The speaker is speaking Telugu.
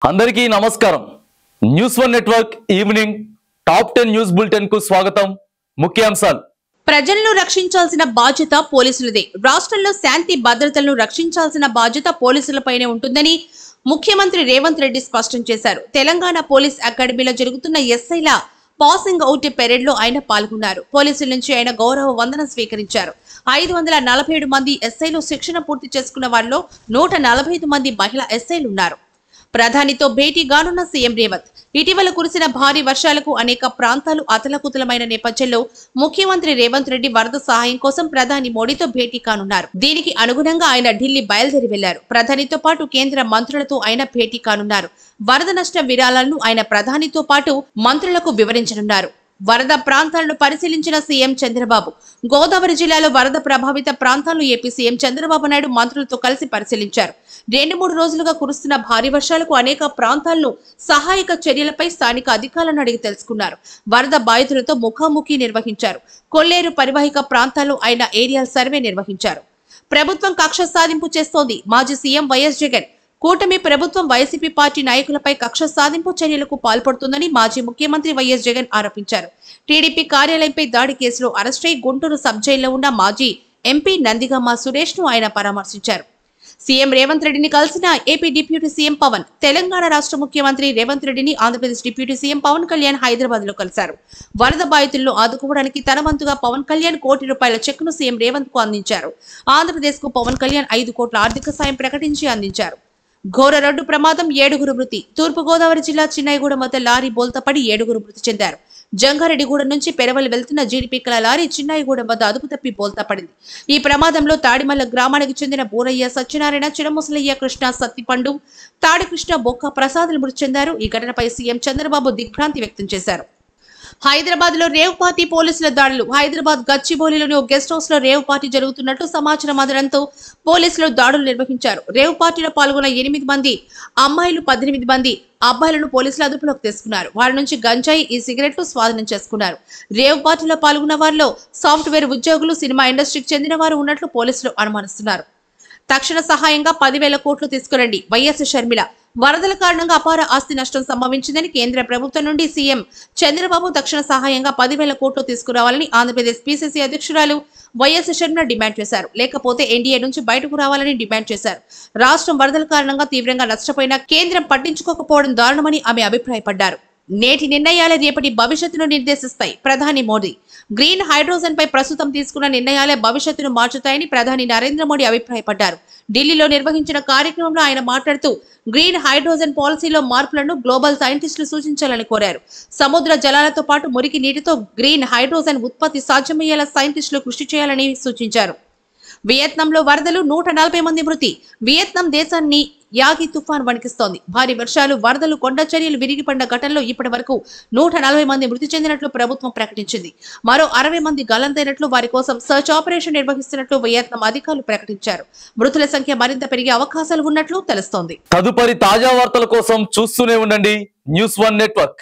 అందరికీ నమస్కారం. News one network evening top 10 news bulletin కు స్వాగతం. ముఖ్యాంశాలు. ప్రజలను రక్షించాల్సిన బాధ్యత పోలీసులదే. రాష్ట్రంలో శాంతి భద్రతలను రక్షించాల్సిన బాధ్యత పోలీసులపైనే ఉంటుందని ముఖ్యమంత్రి రేవంత్ రెడ్డి స్పష్టం చేశారు. తెలంగాణ పోలీస్ అకాడమీలో జరుగుతున్న ఎస్ఐల పాసింగ్ అవుట్ పెరేడ్ లో ఆయన పాల్గొన్నారు. పోలీసుల నుంచి ఆయన గౌరవ వందనం స్వీకరించారు. 547 మంది ఎస్ఐలు శిక్షణ పూర్తి చేసుకున్న వారిలో 145 మంది మహిళా ఎస్ఐలు ఉన్నారు. ప్రధానితో భేటీగానున్న సీఎం రేవంత్. ఇటీవల కురిసిన భారీ వర్షాలకు అనేక ప్రాంతాలు అతలకుతలమైన నేపథ్యంలో ముఖ్యమంత్రి రేవంత్ రెడ్డి వరద సహాయం కోసం ప్రధాని మోడీతో భేటీ కానున్నారు. దీనికి అనుగుణంగా ఆయన ఢిల్లీ బయలుదేరి వెళ్లారు. ప్రధానితో పాటు కేంద్ర మంత్రులతో ఆయన భేటీ కానున్నారు. వరద నష్ట వివరాలను ఆయన ప్రధానితో పాటు మంత్రులకు వివరించనున్నారు. వరద ప్రాంతాలను పరిశీలించిన సీఎం చంద్రబాబు. గోదావరి జిల్లాలో వరద ప్రభావిత ప్రాంతాలను ఏపీ సీఎం చంద్రబాబు నాయుడు మంత్రులతో కలిసి పరిశీలించారు. 2-3 రోజులుగా కురుస్తున్న భారీ వర్షాలకు అనేక ప్రాంతాలను సహాయక చర్యలపై స్థానిక అధికారులను అడిగి తెలుసుకున్నారు. వరద బాధితులతో ముఖాముఖి నిర్వహించారు. కొల్లేరు పరివాహిక ప్రాంతాల్లో ఆయన ఏరియల్ సర్వే నిర్వహించారు. ప్రభుత్వం కక్ష సాధింపు చేస్తోంది. మాజీ సీఎం వైఎస్ జగన్. కూటమి ప్రభుత్వం వైసీపీ పార్టీ నాయకులపై కక్ష సాధింపు చర్యలకు పాల్పడుతుందని మాజీ ముఖ్యమంత్రి వైఎస్ జగన్ ఆరోపించారు. టీడీపీ కార్యాలయంపై దాడి కేసులో అరెస్టై గుంటూరు సబ్ జైల్లో ఉన్న మాజీ ఎంపీ నందిగామ సురేష్ ను ఆయన పరామర్శించారు. సీఎం రేవంత్ రెడ్డిని కలిసిన AP deputy CM Pavan. Telangana రాష్ట్ర ముఖ్యమంత్రి రేవంత్ రెడ్డిని ఆంధ్రప్రదేశ్ డిప్యూటీ సీఎం పవన్ కళ్యాణ్ హైదరాబాద్ లో కలిశారు. వరద బాధితులను ఆదుకోవడానికి తన వంతుగా పవన్ కళ్యాణ్ ₹1 కోటి చెక్కును సీఎం రేవంత్ కు అందించారు. ఆంధ్రప్రదేశ్ కు పవన్ కళ్యాణ్ 5 కోట్ల ఆర్థిక సాయం ప్రకటించి అందించారు. ఘోర రోడ్డు ప్రమాదం, 7 మృతి. తూర్పు గోదావరి జిల్లా చిన్నాయిగూడెం వద్ద లారీ బోల్తాపడి 7 మృతి చెందారు. జంగారెడ్డిగూడెం నుంచి పెరవలి వెళ్తున్న జీడిపి కల లారీ చిన్నాయిగూడెం వద్ద అదుపు తప్పి బోల్తా పడింది. ఈ ప్రమాదంలో తాడిమల్ల గ్రామానికి చెందిన బూరయ్య, సత్యనారాయణ, చినముసలయ్య, కృష్ణ, సత్తిపండు, తాడికృష్ణ, బొక్క ప్రసాదులు మృతి చెందారు. ఈ ఘటనపై సీఎం చంద్రబాబు దిగ్భ్రాంతి వ్యక్తం చేశారు. హైదరాబాద్ లో రేవ్ పార్టీ పోలీసుల దాడులు. హైదరాబాద్ గచ్చిబౌలిలోని ఓ గెస్ట్ హౌస్ లో రేవ్ పార్టీ జరుగుతున్నట్టు సమాచారం అందడంతో పోలీసులు దాడులు నిర్వహించారు. రేవ్ పార్టీలో పాల్గొన్న 8 మంది అమ్మాయిలు, 18 మంది అబ్బాయిలను పోలీసులు అదుపులోకి తీసుకున్నారు. వారి నుంచి గంజాయి, ఈ సిగరెట్లు స్వాధీనం చేసుకున్నారు. రేవ్ పార్టీలో పాల్గొన్న వారిలో సాఫ్ట్వేర్ ఉద్యోగులు, సినిమా ఇండస్ట్రీకి చెందిన వారు ఉన్నట్లు పోలీసులు అనుమానిస్తున్నారు. తక్షణ సహాయంగా 10,000 కోట్లు తీసుకురండి. వైఎస్ షర్మిల. వరదల కారణంగా అపార ఆస్తి నష్టం సంభవించిందని కేంద్ర ప్రభుత్వం నుండి సీఎం చంద్రబాబు తక్షణ సహాయంగా 10,000 కోట్లు తీసుకురావాలని ఆంధ్రప్రదేశ్ పీసీసీ అధ్యక్షురాలు వైఎస్ షర్మిల డిమాండ్ చేశారు. లేకపోతే ఎన్డీఏ నుంచి బయటకు రావాలని డిమాండ్ చేశారు. రాష్ట్రం వరదల కారణంగా తీవ్రంగా నష్టపోయినా కేంద్రం పట్టించుకోకపోవడం దారుణమని ఆమె అభిప్రాయపడ్డారు. నేటి నిర్ణయాలే రేపటి భవిష్యత్తును నిర్దేశిస్తాయి. ప్రధాని మోడీ. గ్రీన్ హైడ్రోజన్ పై ప్రస్తుతం తీసుకున్న నిర్ణయాలే భవిష్యత్తును మార్చుతాయని ప్రధాని నరేంద్ర మోడీ అభిప్రాయపడ్డారు. ఢిల్లీలో నిర్వహించిన కార్యక్రమంలో ఆయన మాట్లాడుతూ గ్రీన్ హైడ్రోజన్ పాలసీలో మార్పులను గ్లోబల్ సైంటిస్టులు సూచించాలని కోరారు. సముద్ర జలాలతో పాటు మురికి నీటితో గ్రీన్ హైడ్రోజన్ ఉత్పత్తి సాధ్యమయ్యేలా సైంటిస్టులు కృషి చేయాలని సూచించారు. వియత్నాంలో వరదలు, 140 మంది మృతి. వియత్నాం దేశాన్ని యాగి తుఫాన్ వణికిస్తోంది. భారీ వర్షాలు, వరదలు, కొండ చర్యలు విరిగిపడ్డ ఘటనలో ఇప్పటి వరకు 140 మంది మృతి చెందినట్లు ప్రభుత్వం ప్రకటించింది. మరో 60 మంది గల్లంతైనట్లు, వారి కోసం సర్చ్ ఆపరేషన్ నిర్వహిస్తున్నట్లు వియత్నాం అధికారులు ప్రకటించారు. మృతుల సంఖ్య మరింత పెరిగే అవకాశాలు ఉన్నట్లు తెలుస్తోంది. తదుపరి తాజా వార్తల కోసం చూస్తూనే ఉండండి న్యూస్ వన్ నెట్వర్క్.